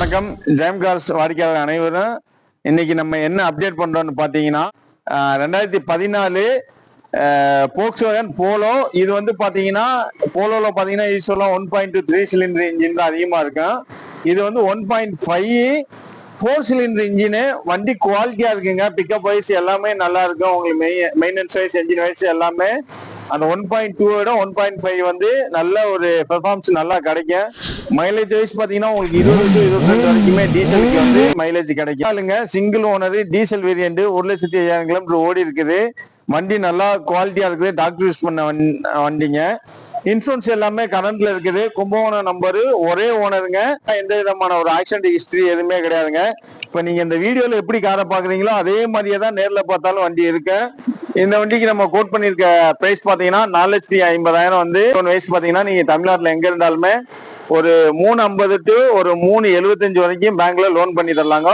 வணக்கம். ஜெயம் கார்ஸ் வாடிக்கையாளர் அனைவரும் இன்னைக்கு நம்ம என்ன அப்டேட் பண்றோம்னு பாத்தீங்கன்னா 2014 போக்ஸ்வேகன் போலோ. இது வந்து பாத்தீங்கன்னா போலோல பாத்தீங்கன்னா யூஸ்வலா 1.2 3 சிலிண்டர் இன்ஜின் தான் அதிகமா இருக்கும். இது வந்து 1.5 4 சிலிண்டர் இன்ஜினு. வண்டி குவாலிட்டியா இருக்குங்க. பிக்கப் வைஸ் எல்லாமே நல்லா இருக்கும். உங்களுக்கு மெயின்டெனன்ஸ் வைஸ் என்ஜின் வைஸ் எல்லாமே அந்த 1.2 விட 1.5 வந்து நல்ல ஒரு பெர்ஃபார்மன்ஸ் நல்லா கிடைக்கும். மைலேஜ் வைஸ் பாத்தீங்கன்னா உங்களுக்கு 20 to 22 வரைக்குமே டீசலுக்கு வந்து மைலேஜ் கிடைக்கும். Single owner diesel variant 1,50,000 kilometre ஓடி இருக்குது. வண்டி நல்லா குவாலிட்டியா இருக்குது. டாக்டர் யூஸ் பண்ண வண்டிங்க. இன்சூரன்ஸ் எல்லாமே கரண்ட்ல இருக்குது. கும்பகோணம் நம்பரு, ஒரே ஓனருங்க. எந்த விதமான ஒரு ஆக்சிடென்ட் ஹிஸ்டரி எதுவுமே கிடையாதுங்க. இப்ப நீங்க இந்த வீடியோல எப்படி காரை பாக்குறீங்களோ அதே மாதிரியே தான் நேர்ல பார்த்தாலும் வண்டி இருக்கு. இந்த வண்டிக்கு நம்ம கோட் பண்ணிருக்க பிரைஸ் பாத்தீங்கன்னா 4,50,000 வந்து வயசு பாத்தீங்கன்னா நீங்க தமிழ்நாட்டுல எங்க இருந்தாலுமே ஒரு 350 to ஒரு 375 வரைக்கும் பேங்க்ல லோன் பண்ணி தரலாங்க.